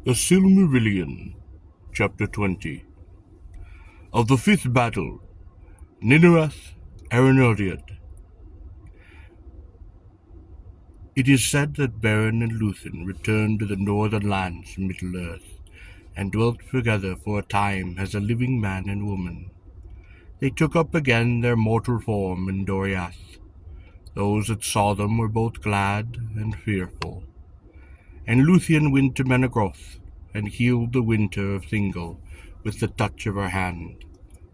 The Silmarillion, Chapter 20. Of the fifth battle, Nirnaeth, Arnoediad. It is said that Beren and Lúthien returned to the northern lands of Middle-earth, and dwelt together for a time as a living man and woman. They took up again their mortal form in Nirnaeth. Those that saw them were both glad and fearful. And Lúthien went to Menegroth, and healed the winter of Thingol with the touch of her hand.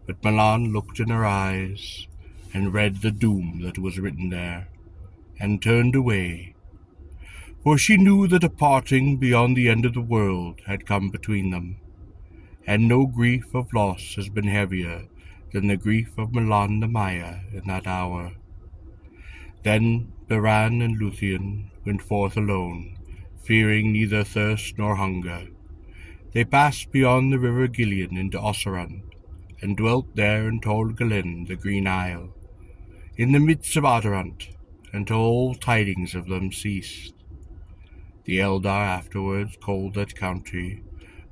But Melan looked in her eyes, and read the doom that was written there, and turned away. For she knew that a parting beyond the end of the world had come between them, and no grief of loss has been heavier than the grief of Melan the Maya in that hour. Then Beren and Lúthien went forth alone, fearing neither thirst nor hunger. They passed beyond the river Gillian into Osserand, and dwelt there in Tol Galin, the Green Isle, in the midst of Adarant, until all tidings of them ceased. The Eldar afterwards called that country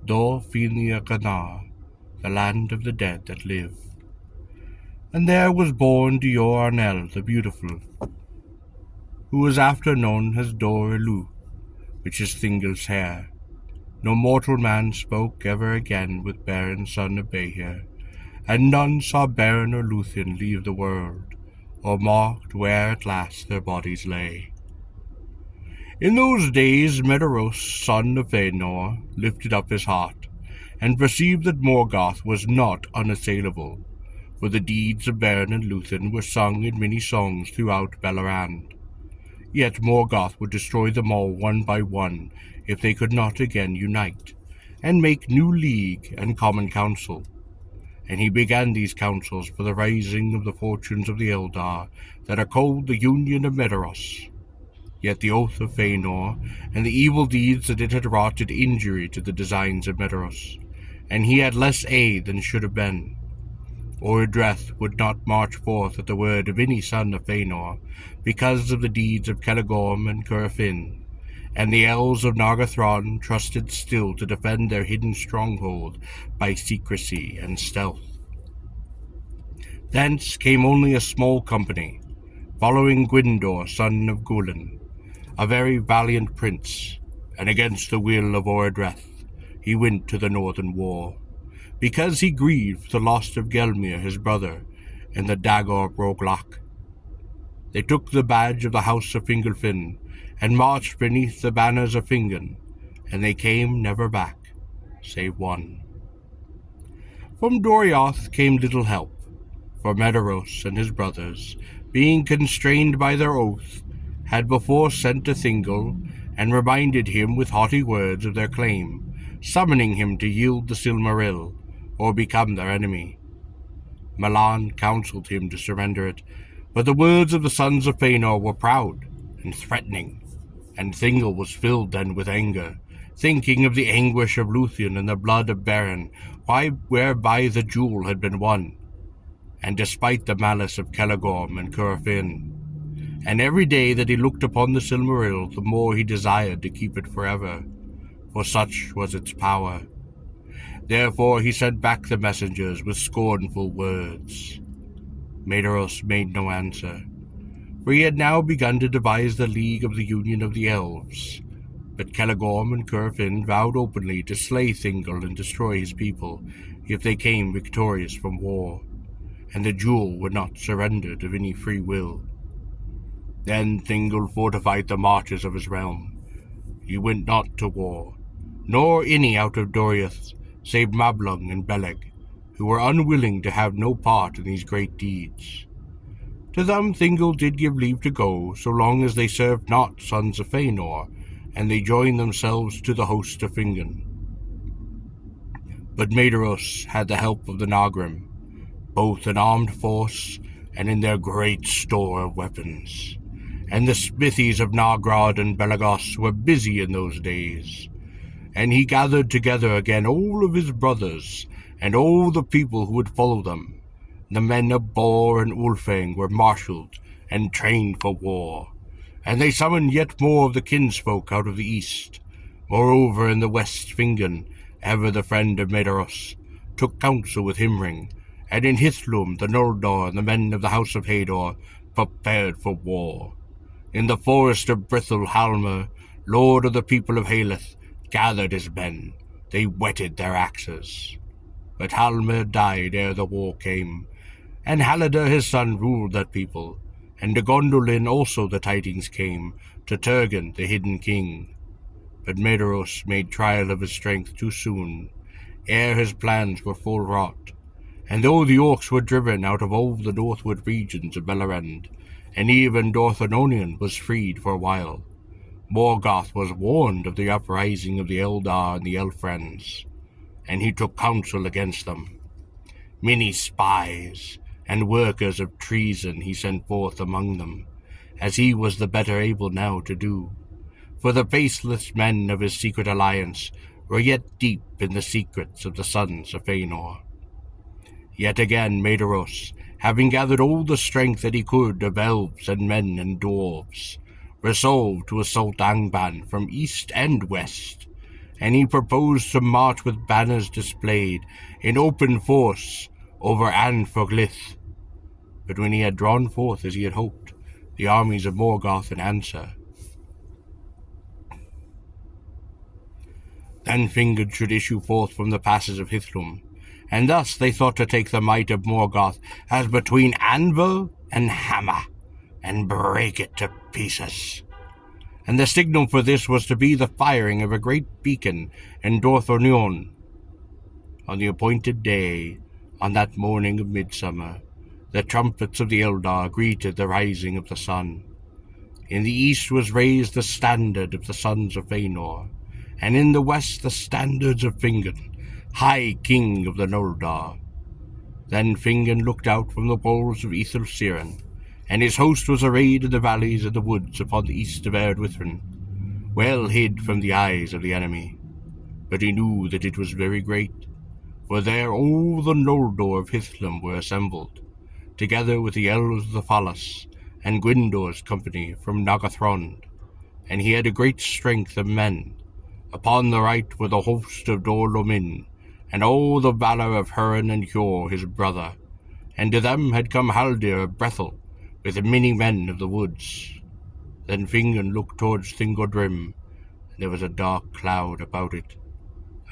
Dor Finia Ganar, the land of the dead that live. And there was born Dior Arnel the Beautiful, who was after known as Dor Ilu, which is Thingol's hair. No mortal man spoke ever again with Beren son of Behir, and none saw Beren or Lúthien leave the world, or marked where at last their bodies lay. In those days Medeiros, son of Fëanor, lifted up his heart, and perceived that Morgoth was not unassailable, for the deeds of Beren and Lúthien were sung in many songs throughout Beleriand. Yet Morgoth would destroy them all one by one if they could not again unite, and make new league and common council. And he began these councils for the rising of the fortunes of the Eldar that are called the Union of Medeiros. Yet the oath of Fëanor and the evil deeds that it had wrought did injury to the designs of Medeiros, and he had less aid than should have been. Oedreth would not march forth at the word of any son of Fëanor, because of the deeds of Celegorm and Curfin, and the elves of Nargothrond trusted still to defend their hidden stronghold by secrecy and stealth. Thence came only a small company, following Gwyndor, son of Gulin, a very valiant prince, and against the will of Oedreth he went to the northern war, because he grieved the loss of Gelmir his brother in the Dagor Broglach. They took the badge of the house of Fingolfin, and marched beneath the banners of Fingon, and they came never back, save one. From Doriath came little help, for Medeiros and his brothers, being constrained by their oath, had before sent to Thingol, and reminded him with haughty words of their claim, summoning him to yield the Silmaril, or become their enemy. Melan counselled him to surrender it, but the words of the sons of Fëanor were proud and threatening, and Thingol was filled then with anger, thinking of the anguish of Lúthien and the blood of Beren, whereby the jewel had been won, and despite the malice of Celegorm and Curfin. And every day that he looked upon the Silmaril, the more he desired to keep it forever, for such was its power. Therefore he sent back the messengers with scornful words. Medeiros made no answer, for he had now begun to devise the League of the Union of the Elves. But Celegorm and Curfin vowed openly to slay Thingol and destroy his people if they came victorious from war, and the jewel would not surrender of any free will. Then Thingol fortified the marches of his realm. He went not to war, nor any out of Doriath, save Mablung and Beleg, who were unwilling to have no part in these great deeds. To them Thingol did give leave to go, so long as they served not sons of Fëanor, and they joined themselves to the host of Fingon. But Medeiros had the help of the Nagrim, both in armed force and in their great store of weapons, and the smithies of Nargrod and Belagos were busy in those days. And he gathered together again all of his brothers, and all the people who would follow them. The men of Bor and Ulfang were marshalled and trained for war, and they summoned yet more of the kinsfolk out of the east, Moreover, in the west Fingon, ever the friend of Medeiros, took counsel with Himring, and in Hithlum the Noldor and the men of the house of Hador prepared for war. In the forest of Brithul Halmer, lord of the people of Haleth, gathered his men. They whetted their axes. But Halmer died ere the war came, and Halladr his son ruled that people, and to Gondolin also the tidings came, to Turgon the hidden king. But Medeiros made trial of his strength too soon, ere his plans were full wrought. And though the orcs were driven out of all the northward regions of Beleriand, and even Dorthanonion was freed for a while, Morgoth was warned of the uprising of the Eldar and the Elfriends, and he took counsel against them. Many spies and workers of treason he sent forth among them, as he was the better able now to do. For the faceless men of his secret alliance were yet deep in the secrets of the sons of Fëanor. Yet again Medeiros, having gathered all the strength that he could of elves and men and dwarves, resolved to assault Angband from east and west, and he proposed to march with banners displayed in open force over Anfoglith. But when he had drawn forth, as he had hoped, the armies of Morgoth in answer, then Fingard should issue forth from the passes of Hithlum, and thus they thought to take the might of Morgoth as between anvil and hammer, and break it to pieces. And the signal for this was to be the firing of a great beacon in Dorthanonion. On the appointed day, on that morning of midsummer, the trumpets of the Eldar greeted the rising of the sun. In the east was raised the standard of the sons of Fëanor, and in the west the standards of Fingon, High King of the Noldor. Then Fingon looked out from the walls of Ithilsiren, and his host was arrayed in the valleys and the woods upon the east of Erdwithrin, well hid from the eyes of the enemy. But he knew that it was very great, for there all the Noldor of Hithlum were assembled, together with the elves of the Falas, and Gwyndor's company from Nagathrond, and he had a great strength of men. Upon the right were the host of Dor Lomin, and all the valour of Hurin and Hjor his brother, and to them had come Haldir of Brethil, with many men of the woods. Then Fingon looked towards Thingodrim, and there was a dark cloud about it.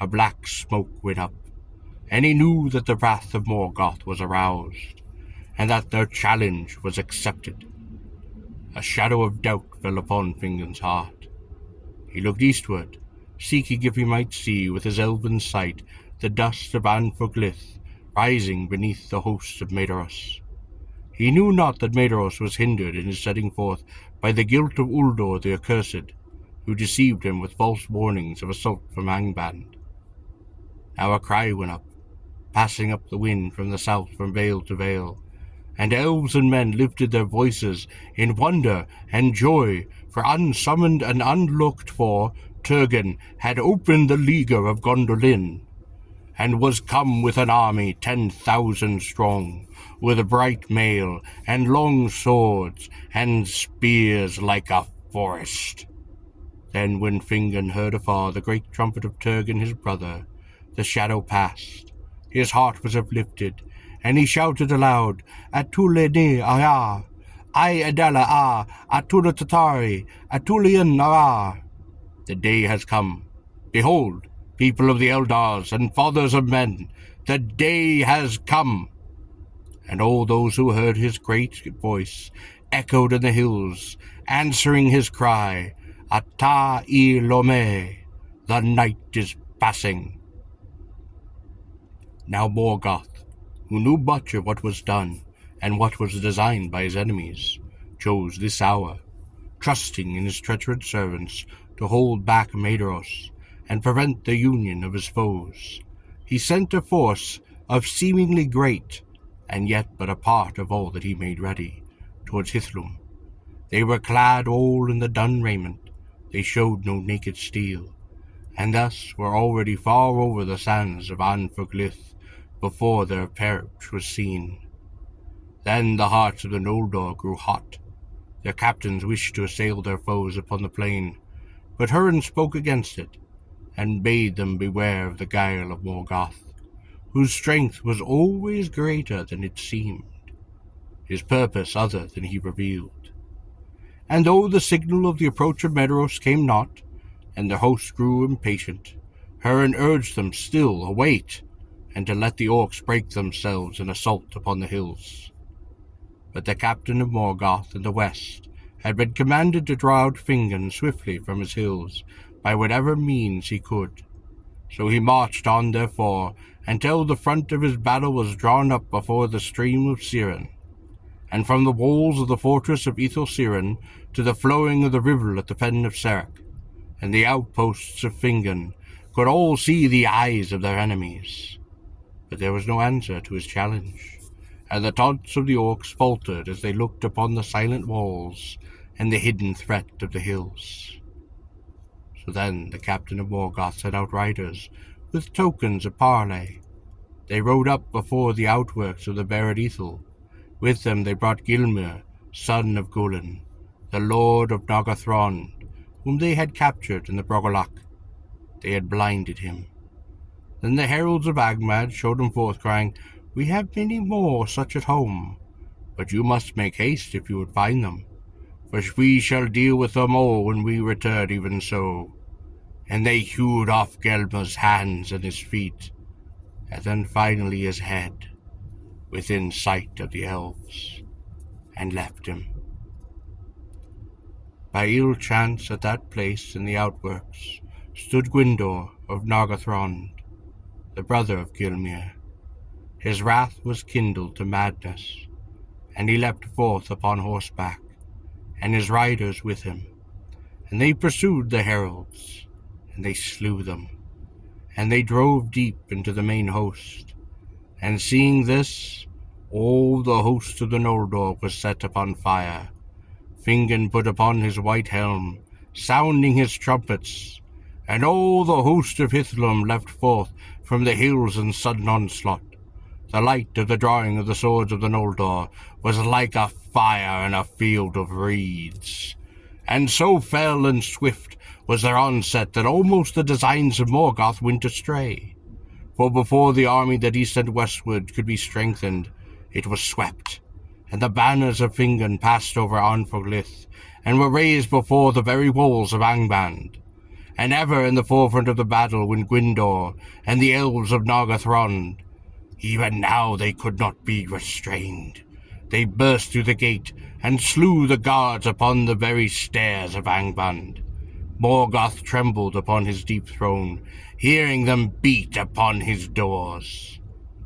A black smoke went up, and he knew that the wrath of Morgoth was aroused, and that their challenge was accepted. A shadow of doubt fell upon Fingon's heart. He looked eastward, seeking if he might see with his elven sight the dust of Anfoglith rising beneath the hosts of Medeiros. He knew not that Medeiros was hindered in his setting forth by the guilt of Uldor the Accursed, who deceived him with false warnings of assault from Angband. Now a cry went up, passing up the wind from the south from vale to vale, and elves and men lifted their voices in wonder and joy, for unsummoned and unlooked for, Turgon had opened the leaguer of Gondolin, and was come with an army 10,000 strong, with bright mail, and long swords, and spears like a forest. Then when Fingon heard afar the great trumpet of Turgon his brother, the shadow passed, his heart was uplifted, and he shouted aloud, Atule ne ara, I Adela ah, Atula Tatari, Atulian ara. The day has come. Behold, people of the Eldars and fathers of men, the day has come. And all those who heard his great voice echoed in the hills, answering his cry, Ata Ilome, the night is passing. Now Morgoth, who knew much of what was done and what was designed by his enemies, chose this hour, trusting in his treacherous servants to hold back Medeiros and prevent the union of his foes. He sent a force of seemingly great, and yet but a part of all that he made ready, towards Hithlum. They were clad all in the dun raiment, they showed no naked steel, and thus were already far over the sands of Anfoglith before their approach was seen. Then the hearts of the Noldor grew hot. Their captains wished to assail their foes upon the plain, but Hurin spoke against it, and bade them beware of the guile of Morgoth, whose strength was always greater than it seemed, his purpose other than he revealed. And though the signal of the approach of Medros came not, and the host grew impatient, Hurin urged them still to wait, and to let the orcs break themselves in assault upon the hills. But the captain of Morgoth in the west had been commanded to draw out Fingon swiftly from his hills by whatever means he could. So he marched on therefore until the front of his battle was drawn up before the stream of Siren, and from the walls of the fortress of Ethel Siren to the flowing of the river at the fen of Serach, and the outposts of Fingon, could all see the eyes of their enemies. But there was no answer to his challenge, and the taunts of the orcs faltered as they looked upon the silent walls and the hidden threat of the hills. So then the captain of Morgoth sent out riders with tokens of parley. They rode up before the outworks of the Buried Ethel. With them they brought Gilmir, son of Gulen, the lord of Nagathron, whom they had captured in the Brogolach. They had blinded him. Then the heralds of Agmad showed him forth, crying, "We have many more such at home, but you must make haste if you would find them, for we shall deal with them all when we return even so." And they hewed off Gelmir's hands and his feet, and then finally his head, within sight of the elves, and left him. By ill chance at that place in the outworks stood Gwyndor of Nargothrond, the brother of Gilmir. His wrath was kindled to madness, and he leapt forth upon horseback, and his riders with him. And they pursued the heralds, and they slew them, and they drove deep into the main host. And seeing this, all the host of the Noldor was set upon fire. Fingon put upon his white helm, sounding his trumpets, and all the host of Hithlum leapt forth from the hills in sudden onslaught. The light of the drawing of the swords of the Noldor was like a fire in a field of reeds, and so fell and swift was their onset that almost the designs of Morgoth went astray. For before the army that he sent westward could be strengthened, it was swept, and the banners of Fingon passed over Arnfoglith, and were raised before the very walls of Angband. And ever in the forefront of the battle went Gwyndor and the elves of Nargothrond. Even now they could not be restrained. They burst through the gate, and slew the guards upon the very stairs of Angband. Morgoth trembled upon his deep throne, hearing them beat upon his doors.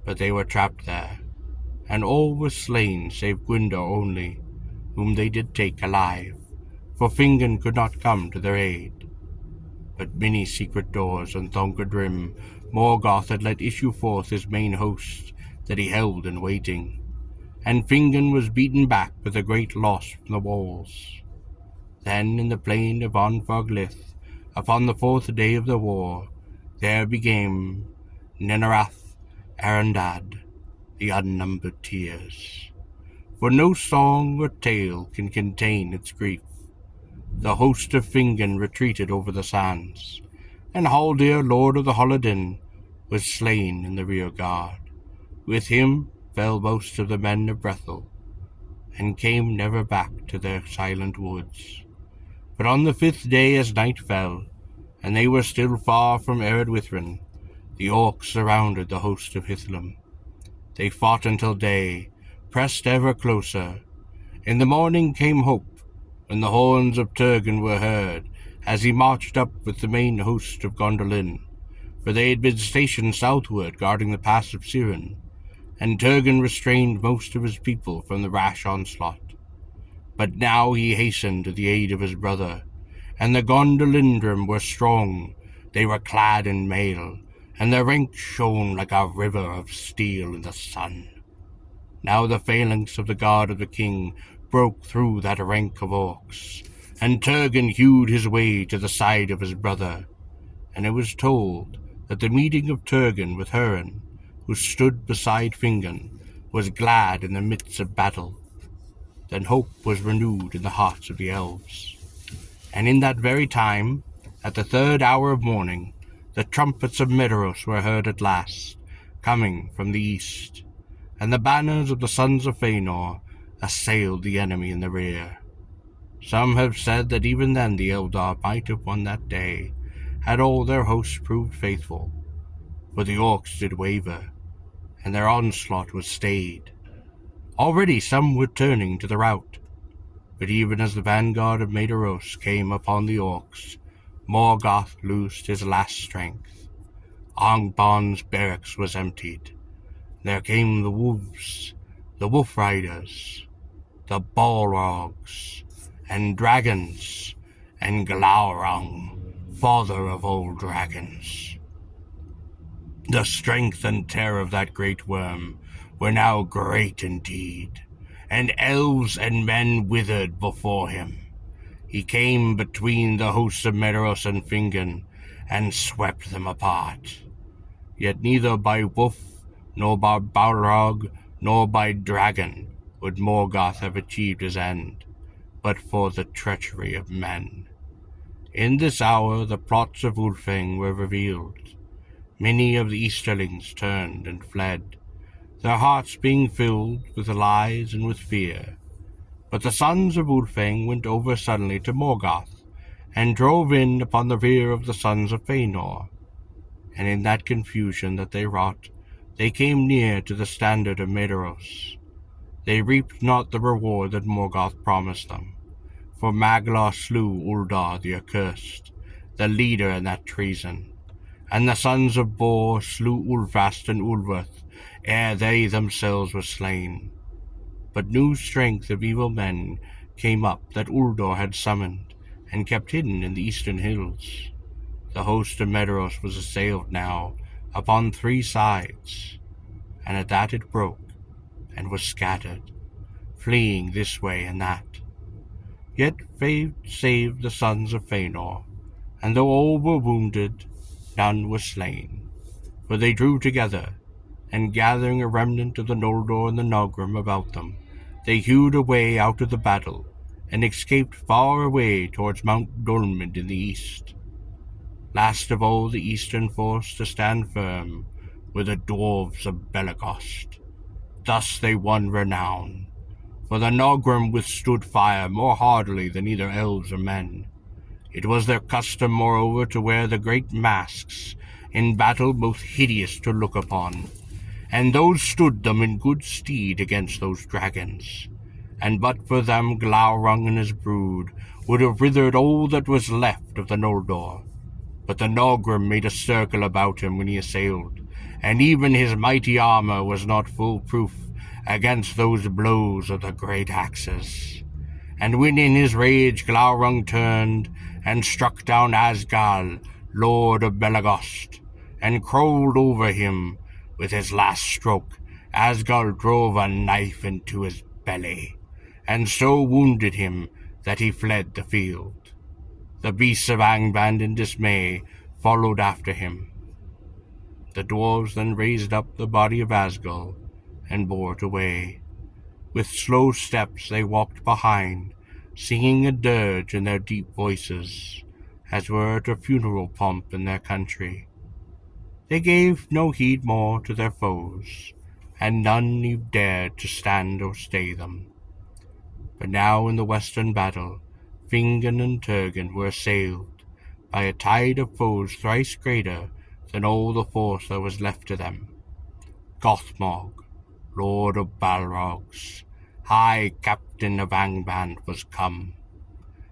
But they were trapped there, and all was slain save Gwyndor only, whom they did take alive, for Fingon could not come to their aid. But many secret doors on Thongedrim Morgoth had let issue forth his main host that he held in waiting, and Fingon was beaten back with a great loss from the walls. Then in the plain of Arnfoglith, upon the 4th day of the war, there began Nirnaeth Arnoediad, the unnumbered tears. For no song or tale can contain its grief. The host of Fingon retreated over the sands, and Haldir, lord of the Hollodin, was slain in the rear guard. With him fell most of the men of Brethil, and came never back to their silent woods. But on the 5th day as night fell, and they were still far from Eredwithrin, the orcs surrounded the host of Hithlum. They fought until day, pressed ever closer. In the morning came hope, when the horns of Turgon were heard, as he marched up with the main host of Gondolin, for they had been stationed southward guarding the pass of Siren, and Turgon restrained most of his people from the rash onslaught. But now he hastened to the aid of his brother, and the Gondolindrim were strong. They were clad in mail, and their ranks shone like a river of steel in the sun. Now the phalanx of the guard of the king broke through that rank of orcs, and Turgon hewed his way to the side of his brother, and it was told that the meeting of Turgon with Hurin, who stood beside Fingon, was glad in the midst of battle. Then hope was renewed in the hearts of the elves, and in that very time, at the 3rd hour of morning, The trumpets of Medeiros were heard at last, coming from the east, and the banners of the sons of Fëanor assailed the enemy in the rear. Some have said that even then the Eldar might have won that day, had all their hosts proved faithful, for the orcs did waver, and their onslaught was stayed. Already some were turning to the rout, but even as the vanguard of Medeiros came upon the orcs, Morgoth loosed his last strength. Angbon's barracks was emptied. There came the wolves, the wolf riders, the Balrogs, and dragons, and Glaurung, father of all dragons. The strength and terror of that great worm were now great indeed, and elves and men withered before him. He came between the hosts of Medeiros and Fingon, and swept them apart. Yet neither by wolf, nor by Balrog, nor by dragon would Morgoth have achieved his end, but for the treachery of men. In this hour the plots of Ulfang were revealed. Many of the Easterlings turned and fled, their hearts being filled with lies and with fear. But the sons of Ulfang went over suddenly to Morgoth, and drove in upon the rear of the sons of Fëanor. And in that confusion that they wrought, they came near to the standard of Medeiros. They reaped not the reward that Morgoth promised them, for Maglar slew Uldar the Accursed, the leader in that treason, and the sons of Bor slew Ulfast and Ulveth ere they themselves were slain. But new strength of evil men came up that Uldor had summoned, and kept hidden in the eastern hills. The host of Medeiros was assailed now upon 3 sides, and at that it broke, and was scattered, fleeing this way and that. Yet fate saved the sons of Fëanor, and though all were wounded, none was slain, for they drew together, and gathering a remnant of the Noldor and the Nogrim about them, they hewed a way out of the battle, and escaped far away towards Mount Dolmid in the east. Last of all the eastern force to stand firm were the dwarves of Belegost. Thus they won renown, for the Nogrim withstood fire more hardily than either elves or men. It was their custom, moreover, to wear the great masks, in battle most hideous to look upon, and those stood them in good stead against those dragons. And but for them Glaurung and his brood would have withered all that was left of the Noldor. But the Nogrim made a circle about him when he assailed, and even his mighty armor was not full proof against those blows of the great axes. And when in his rage Glaurung turned, and struck down Asgal, lord of Belegost, and crawled over him, with his last stroke Asgal drove a knife into his belly, and so wounded him that he fled the field. The beasts of Angband in dismay followed after him. The dwarves then raised up the body of Asgal, and bore it away. With slow steps they walked behind, singing a dirge in their deep voices, as were at a funeral pomp in their country. They gave no heed more to their foes, and none dared to stand or stay them. But now in the western battle, Fingon and Turgon were assailed by a tide of foes thrice greater than all the force that was left to them. Gothmog, lord of Balrogs, high captain of Angband, was come.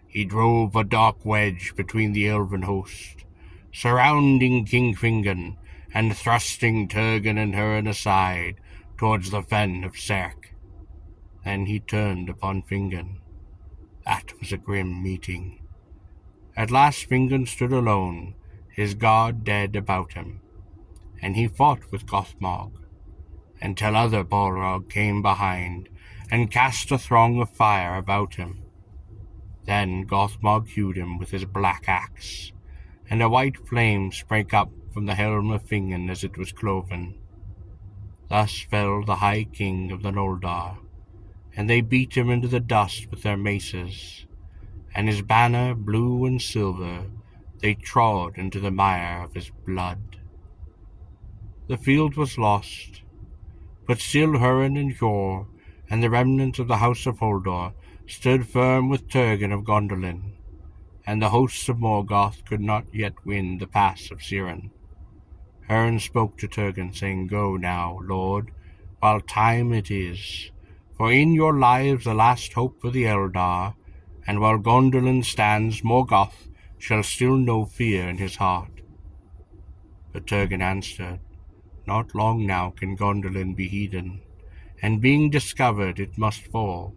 He drove a dark wedge between the elven host, surrounding King Fingon, and thrusting Turgon and Hurin aside towards the fen of Serk. Then he turned upon Fingon. That was a grim meeting. At last Fingon stood alone, his guard dead about him, and he fought with Gothmog, until other Balrog came behind, and cast a throng of fire about him. Then Gothmog hewed him with his black axe, and a white flame sprang up from the helm of Fingon as it was cloven. Thus fell the High King of the Noldor, and they beat him into the dust with their maces, and his banner, blue and silver, They trod into the mire of his blood. The field was lost, but still Hurin and Hjor and the remnants of the house of Holdor stood firm with Turgon of Gondolin, and the hosts of Morgoth could not yet win the pass of Siren. Hurin spoke to Turgon, saying, "Go now, Lord, while time it is, for in your lives the last hope for the Eldar, and while Gondolin stands, Morgoth shall still know fear in his heart." But Turgon answered, "Not long now can Gondolin be hidden, and being discovered it must fall."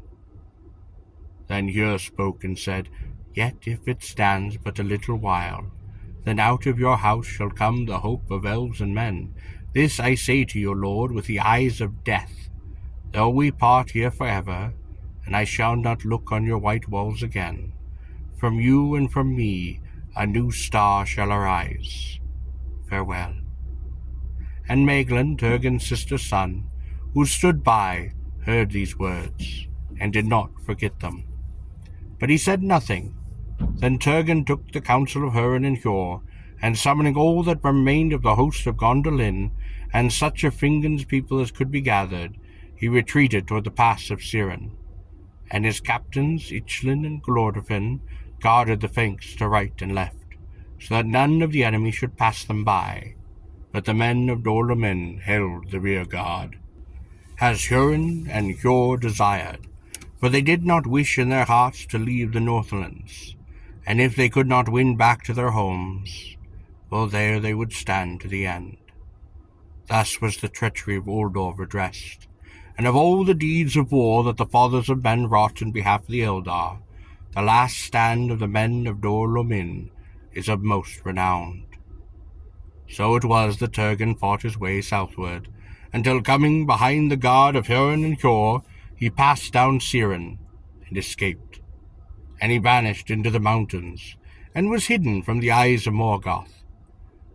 Then Hjör spoke and said, "Yet if it stands but a little while, then out of your house shall come the hope of elves and men. This I say to you, Lord, with the eyes of death. Though we part here forever, and I shall not look on your white walls again, from you and from me a new star shall arise. Farewell." And Maeglin, Turgon's sister's son, who stood by, heard these words, and did not forget them. But he said nothing. Then Turgon took the counsel of Hurin and Hjor, and summoning all that remained of the host of Gondolin, and such of Fingon's people as could be gathered, he retreated toward the pass of Siren. And his captains, Ichlin and Glorfin, guarded the flanks to right and left, so that none of the enemy should pass them by. But the men of Dolomin held the rear guard, as Hurin and Hjor desired, for they did not wish in their hearts to leave the Northlands, and if they could not win back to their homes, well, there they would stand to the end. Thus was the treachery of Uldor redressed, and of all the deeds of war that the fathers of men wrought in behalf of the Eldar, the last stand of the men of Dor Lomin is of most renown. So it was that Turgon fought his way southward, until coming behind the guard of Hurin and Hjor, he passed down Siren and escaped. And he vanished into the mountains, and was hidden from the eyes of Morgoth.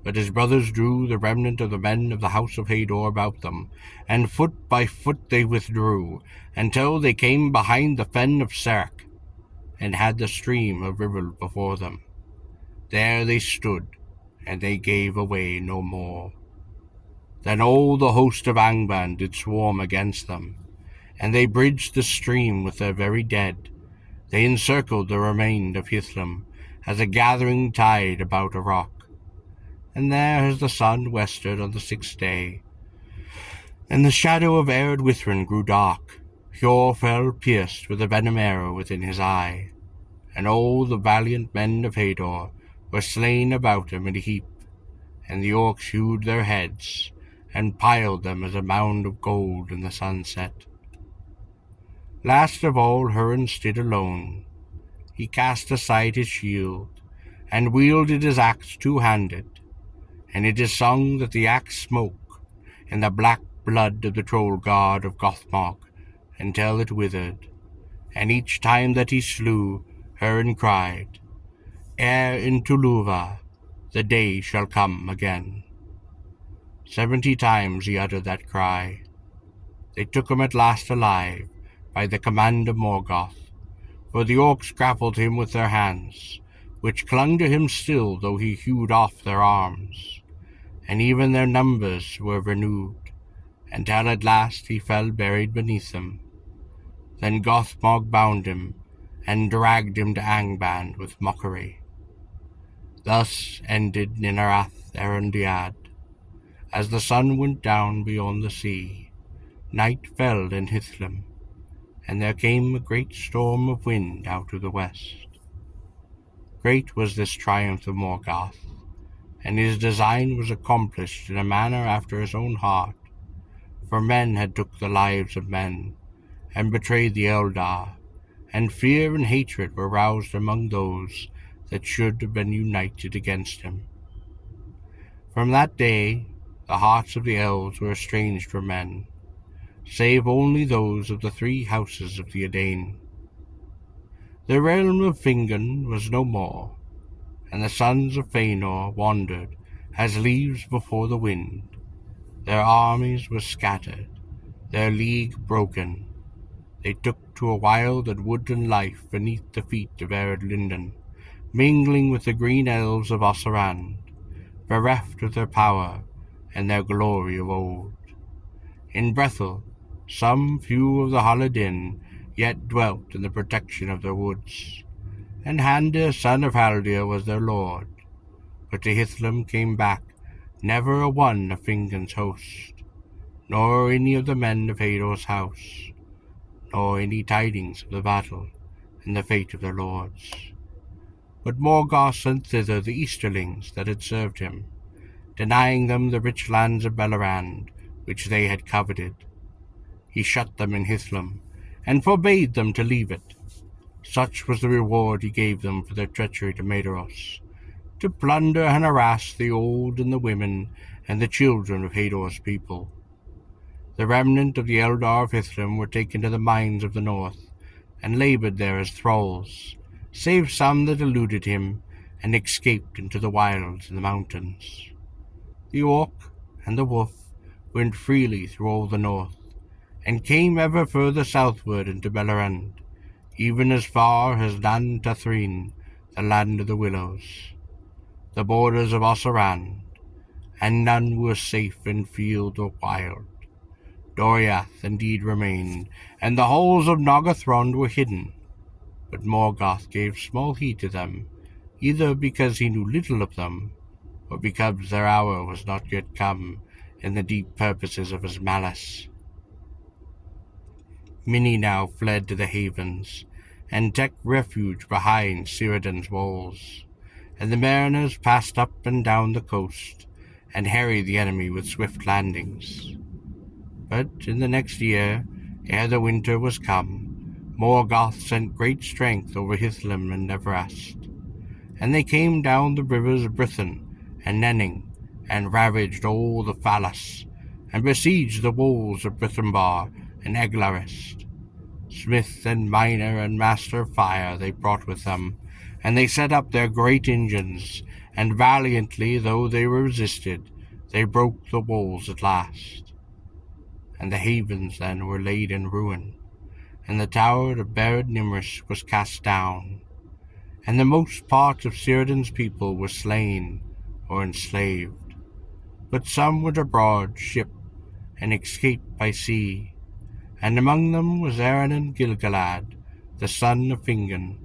But his brothers drew the remnant of the men of the house of Hador about them, and foot by foot they withdrew, until they came behind the fen of Serk, and had the stream of Rivell before them. There they stood, and they gave away no more. Then all the host of Angband did swarm against them, and they bridged the stream with their very dead. They encircled the remain of Hithlum, as a gathering tide about a rock. And there as the sun westered on the 6th day, and the shadow of Ered Withrin grew dark, Hjor fell pierced with a venom arrow within his eye, and all the valiant men of Hador were slain about him in a heap, and the orcs hewed their heads, and piled them as a mound of gold in the sunset. Last of all Hurin stood alone. He cast aside his shield, and wielded his axe two-handed, and it is sung that the axe smoke in the black blood of the troll god of Gothmog until it withered, and each time that he slew, Hurin cried, "Ere into Luva the day shall come again." 70 times he uttered that cry. They took him at last alive, by the command of Morgoth, for the orcs grappled him with their hands, which clung to him still though he hewed off their arms, and even their numbers were renewed, until at last he fell buried beneath them. Then Gothmog bound him, and dragged him to Angband with mockery. Thus ended Nirnaeth Arnoediad. As the sun went down beyond the sea, night fell in Hithlum, and there came a great storm of wind out of the west. Great was this triumph of Morgoth, and his design was accomplished in a manner after his own heart, for men had took the lives of men, and betrayed the Eldar, and fear and hatred were roused among those that should have been united against him. From that day the hearts of the elves were estranged from men, save only those of the 3 houses of the Edain. The realm of Fingon was no more, and the sons of Fëanor wandered as leaves before the wind. Their armies were scattered, their league broken. They took to a wild and woodland life beneath the feet of Ered Lindon, mingling with the green elves of Osserand, bereft of their power and their glory of old. In Brethel, some few of the Halidin yet dwelt in the protection of their woods, and Hande, son of Haldir, was their lord. But to Hithlum came back never a one of Fingon's host, nor any of the men of Hador's house, nor any tidings of the battle and the fate of their lords. But Morgoth sent thither the Easterlings that had served him, denying them the rich lands of Bellerand, which they had coveted. He shut them in Hithlum, and forbade them to leave it. Such was the reward he gave them for their treachery to Maedhros, to plunder and harass the old and the women and the children of Hador's people. The remnant of the Eldar of Hithlum were taken to the mines of the north, and laboured there as thralls, save some that eluded him and escaped into the wilds and the mountains. The orc and the wolf went freely through all the north, and came ever further southward into Bellerand, even as far as Nan Tathreen, the land of the willows, the borders of Osserand, and none were safe in field or wild. Doriath indeed remained, and the halls of Noggathrond were hidden, but Morgoth gave small heed to them, either because he knew little of them, or because their hour was not yet come in the deep purposes of his malice. Many now fled to the havens, and took refuge behind Círdan's walls, and the mariners passed up and down the coast, and harried the enemy with swift landings. But in the next year, ere the winter was come, Morgoth sent great strength over Hithlum and Nevrast, and they came down the rivers Brithen and Nenning, and ravaged all the Falas, and besieged the walls of Brithenbar and Eglarest. Smith and miner and master of fire they brought with them, and they set up their great engines, and valiantly, though they were resisted, they broke the walls at last. And the havens then were laid in ruin, and the tower of Bered Nimrish was cast down, and the most part of Círdan's people were slain or enslaved. But some went abroad ship, and escaped by sea, and among them was Aranan Gilgalad, the son of Fingon,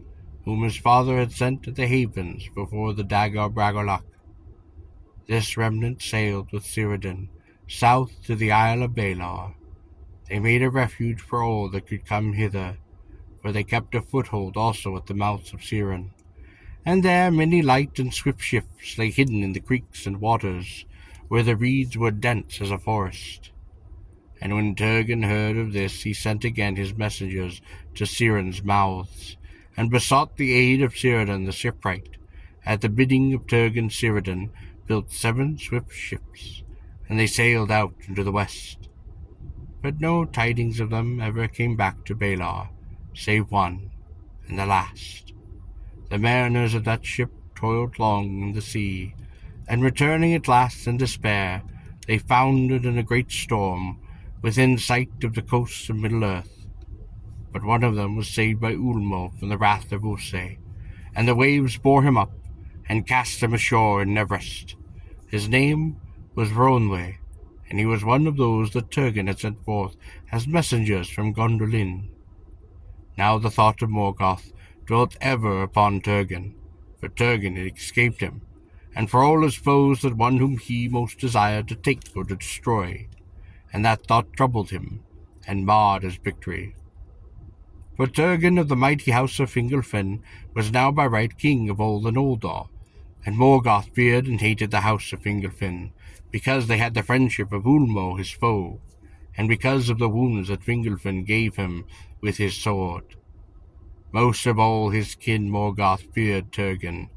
whom his father had sent to the havens before the Dagor Bragorlach. This remnant sailed with Círdan south to the Isle of Baelor. They made a refuge for all that could come hither, for they kept a foothold also at the mouths of Círdan. And there many light and swift ships lay hidden in the creeks and waters, where the reeds were dense as a forest. And when Turgon heard of this, he sent again his messengers to Círdan's mouths, and besought the aid of Círdan the shipwright. At the bidding of Turgon, Círdan built 7 swift ships, and they sailed out into the west. But no tidings of them ever came back to Baelor, save one, and the last. The mariners of that ship toiled long in the sea, and returning at last in despair, they foundered in a great storm within sight of the coasts of Middle-earth. But one of them was saved by Ulmo from the wrath of Use, and the waves bore him up, and cast him ashore in Nevrast. His name was Ronwe, and he was one of those that Turgon had sent forth as messengers from Gondolin. Now the thought of Morgoth dwelt ever upon Turgon, for Turgon had escaped him, and for all his foes that one whom he most desired to take or to destroy, and that thought troubled him, and marred his victory. For Turgon of the mighty house of Fingolfin was now by right king of all the Noldor, and Morgoth feared and hated the house of Fingolfin, because they had the friendship of Ulmo his foe, and because of the wounds that Fingolfin gave him with his sword. Most of all his kin Morgoth feared Turgon,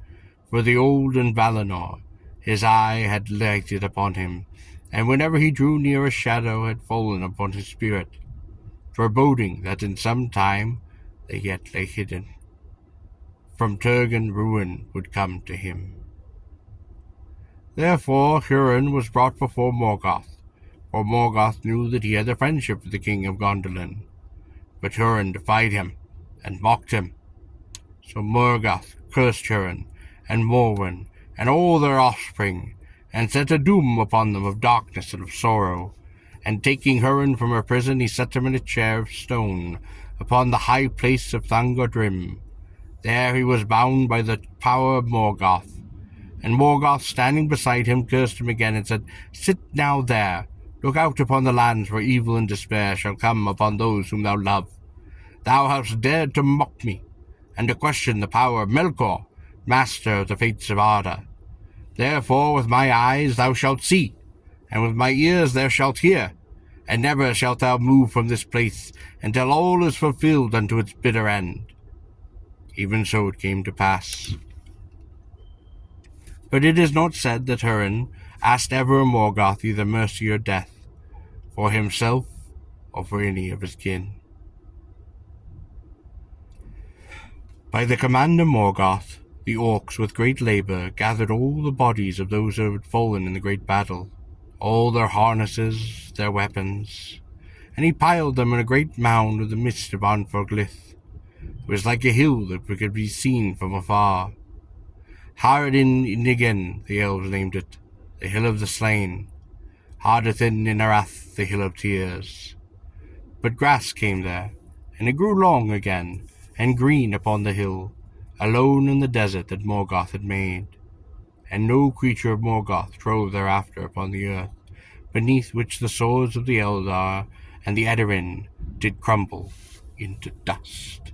for the old in Valinor his eye had lighted upon him, and whenever he drew near a shadow had fallen upon his spirit, foreboding that in some time they yet lay hidden. From Turgon ruin would come to him. Therefore Hurin was brought before Morgoth, for Morgoth knew that he had a friendship with the king of Gondolin. But Hurin defied him, and mocked him. So Morgoth cursed Hurin and Morwen and all their offspring, and set a doom upon them of darkness and of sorrow. And taking Hurin from her prison, he set him in a chair of stone upon the high place of Thangodrim. There he was bound by the power of Morgoth. And Morgoth, standing beside him, cursed him again, and said, Sit now there, look out upon the lands where evil and despair shall come upon those whom thou love. Thou hast dared to mock me, and to question the power of Melkor, master of the fates of Arda. Therefore with my eyes thou shalt see, and with my ears thou shalt hear, and never shalt thou move from this place until all is fulfilled unto its bitter end. Even so it came to pass. But it is not said that Hurin asked ever of Morgoth either mercy or death, for himself or for any of his kin. By the command of Morgoth, the orcs with great labour gathered all the bodies of those who had fallen in the great battle, all their harnesses, their weapons, and he piled them in a great mound in the midst of Anforglith. It was like a hill that could be seen from afar. Haradin Nigen, the elves named it, the Hill of the Slain. Hardathin Nirnaeth, the Hill of Tears. But grass came there, and it grew long again, and green upon the hill, alone in the desert that Morgoth had made. And no creature of Morgoth trove thereafter upon the earth, beneath which the swords of the Eldar and the Edarin did crumble into dust.